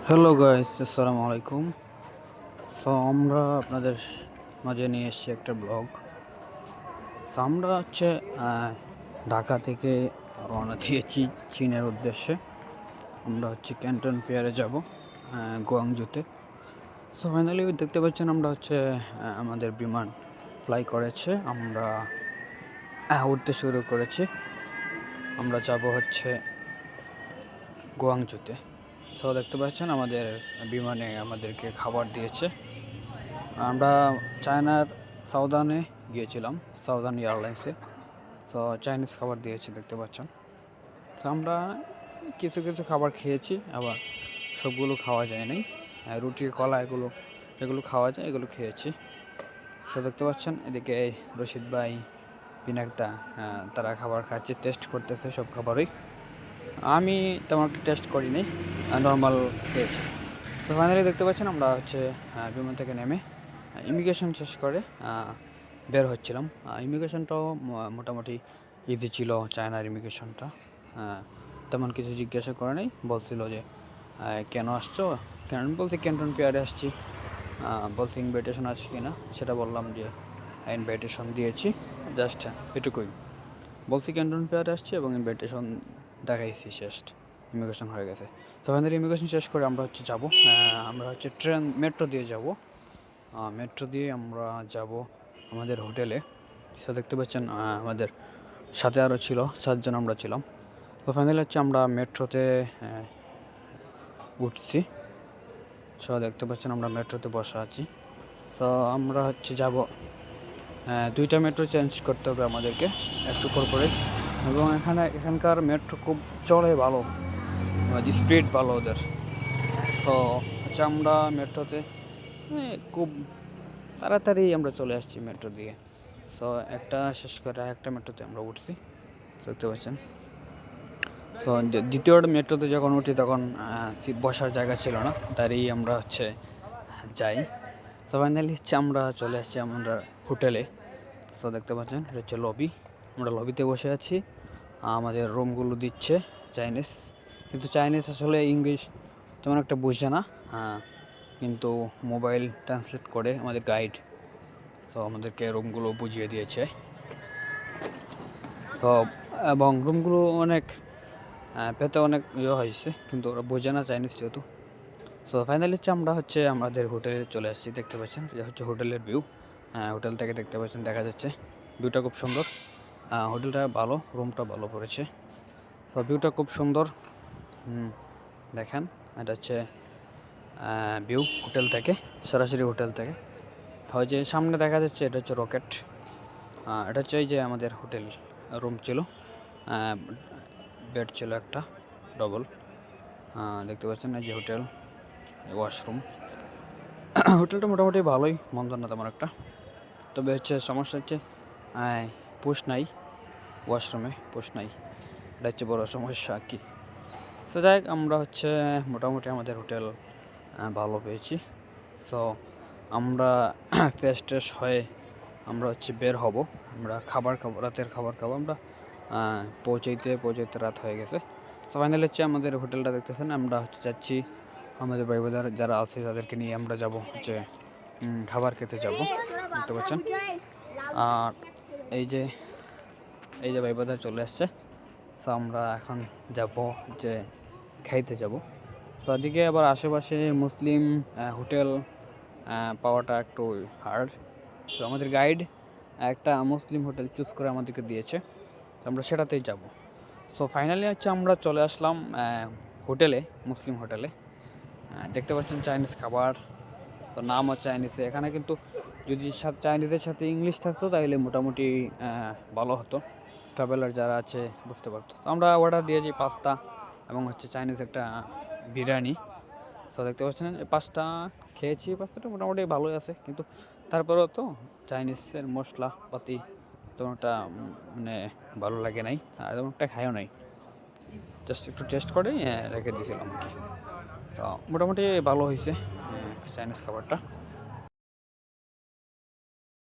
Hello guys, আসসালামু আলাইকুম। আমরা আপনাদের মাঝে নিয়ে এসেছি একটা ব্লগ। আমরা ঢাকা থেকে রওনা দিয়েছি চীনের উদ্দেশ্যে। আমরা ক্যান্টন ফেয়ারে যাব, গুয়াংজুতে। ফাইনালি দেখতে পাচ্ছেন আমরা আমাদের বিমান ফ্লাই করেছে। আমরা উঠতে শুরু করেছি। আমরা যাব গুয়াংজুতে। দেখতে পাচ্ছেন আমাদের বিমানে আমাদেরকে খাবার দিয়েছে। আমরা চায়নার সাউদানে গিয়েছিলাম, সাউদার্ন এয়ারলাইন্সে। চাইনিজ খাবার দিয়েছে দেখতে পাচ্ছেন। আমরা কিছু কিছু খাবার খেয়েছি, আবার সবগুলো খাওয়া যায় নাই। রুটি, কলা এগুলো খাওয়া যায়, এগুলো খেয়েছি। দেখতে পাচ্ছেন এদিকে রশিদ ভাই, পিনাকদা, তারা খাবার খাচ্ছে, টেস্ট করতেছে সব খাবারই। আমি তেমন একটা টেস্ট করিনি, নর্মাল খেয়েছি। ফাইনালি দেখতে পাচ্ছেন আমরা বিমান থেকে নেমে ইমিগ্রেশন শেষ করে বের হচ্ছিলাম। ইমিগ্রেশনটাও মোটামুটি ইজি ছিল, চায়নার ইমিগ্রেশনটা। তেমন কিছু জিজ্ঞাসা করে নাই, বলছিল যে কেন আসছো, কেন বলছে ক্যান্টন পেয়ারে আসছি। বলছে ইনভাইটেশন আছে কি না, সেটা বললাম যে ইনভাইটেশন দিয়েছি, জাস্ট এটুকুই বলছি। ক্যান্টন পেয়ারে আসছি এবং ইনভাইটেশন দেখাইছি, শেষ ইমিগ্রেশন হয়ে গেছে। তো আমাদের ইমিগ্রেশন শেষ করে আমরা যাব, আমরা মেট্রো দিয়ে যাব। মেট্রো দিয়ে আমরা যাব আমাদের হোটেলে। দেখতে পাচ্ছেন আমাদের সাথে আরও ছিল 7 জন আমরা ছিলাম। তো ফাইনালি আমরা মেট্রোতে উঠছি। দেখতে পাচ্ছেন আমরা মেট্রোতে বসা আছি। তো আমরা যাব, 2টা মেট্রো চেঞ্জ করতে হবে আমাদেরকে একটু করে। এবং এখানকার মেট্রো খুব চলে ভালো, স্পিড ভালো ওদের। আমরা মেট্রোতে খুব তাড়াতাড়ি আমরা চলে আসছি মেট্রো দিয়ে। একটা শেষ করে একটা মেট্রোতে আমরা উঠছি, দেখতে পাচ্ছেন। দ্বিতীয় মেট্রোতে যখন উঠি তখন বসার জায়গা ছিল না, দাঁড়িয়ে আমরা যাই। ফাইনালি আমরা চলে আসছি আমরা হোটেলে। দেখতে পাচ্ছেন এটা লবি, আমরা লবিতে বসে আছি। আমাদের রুমগুলো দিচ্ছে চাইনিজ, কিন্তু চাইনিজ আসলে ইংলিশ তেমন একটা বুঝে না, কিন্তু মোবাইল ট্রান্সলেট করে আমাদের গাইড আমাদেরকে রুমগুলো বুঝিয়ে দিয়েছে। এবং রুমগুলো অনেক পেতে অনেক হয়েছে, কিন্তু ওরা বোঝে না চাইনিজ যেহেতু। ফাইনালি আমরা আমাদের হোটেলে চলে আসছি। দেখতে পাচ্ছেন যে হোটেলের ভিউ, হোটেল থেকে দেখতে পাচ্ছেন, দেখা যাচ্ছে ভিউটা খুব সুন্দর। হোটেলটা ভালো, রুমটা ভালো পড়েছে। ভিউটা খুব সুন্দর, দেখেন এটা ভিউ হোটেল থেকে, সরাসরি হোটেল থেকে। যে সামনে দেখা যাচ্ছে এটা রকেট। এটা এই যে আমাদের হোটেল রুম ছিল, বেড ছিল একটা ডবল। দেখতে পাচ্ছেন এই যে হোটেল, ওয়াশরুম। হোটেলটা মোটামুটি ভালোই, মন্দ না তেমন একটা। তবে সমস্যা পুশ নাই, ওয়াশরুমে পুশ নাই, এটা বড় সমস্যা আর কি। যাই হোক, আমরা মোটামুটি আমাদের হোটেল ভালো পেয়েছি। আমরা ফ্রেশ ট্রেশ হয়ে আমরা বের হব। আমরা রাতের খাবার খাবো। আমরা পৌঁছাইতে রাত হয়ে গেছে। ফাইনালি আমাদের হোটেলটা দেখতেছেন। আমরা যাচ্ছি আমাদের ভাই বোনেরা যারা আছে তাদেরকে নিয়ে আমরা যাব খাবার খেতে যাব, দেখতে পাচ্ছেন। আর এই যে ভাই বোনেরা চলে আসছে। আমরা এখন যাব খাইতে যাব। ওদিকে আবার আশেপাশে মুসলিম হোটেল পাওয়াটা একটু হার্ড। আমাদের গাইড একটা মুসলিম হোটেল চুজ করে আমাদেরকে দিয়েছে, আমরা সেটাতেই যাব। ফাইনালি আমরা চলে আসলাম হোটেলে, মুসলিম হোটেলে। দেখতে পাচ্ছেন চাইনিজ খাবার, তো নামও চাইনিজে। এখানে কিন্তু যদি চাইনিজের সাথে ইংলিশ থাকতো তাহলে মোটামুটি ভালো হতো, ট্রাভেলার যারা আছে বুঝতে পারতো। আমরা অর্ডার দিয়েছি পাস্তা এবং চাইনিজ একটা বিরিয়ানি। দেখতে পাচ্ছেন পাস্তা খেয়েছি, পাস্তাটা মোটামুটি ভালোই আছে, কিন্তু তারপরেও তো চাইনিজের মশলাপাতি তেমন একটা মানে ভালো লাগে নাই, আর তেমন একটা খাইও নাই, জাস্ট একটু টেস্ট করে রেখে দিয়েছিলাম আর কি। মোটামুটি ভালো হয়েছে চাইনিজ খাবারটা।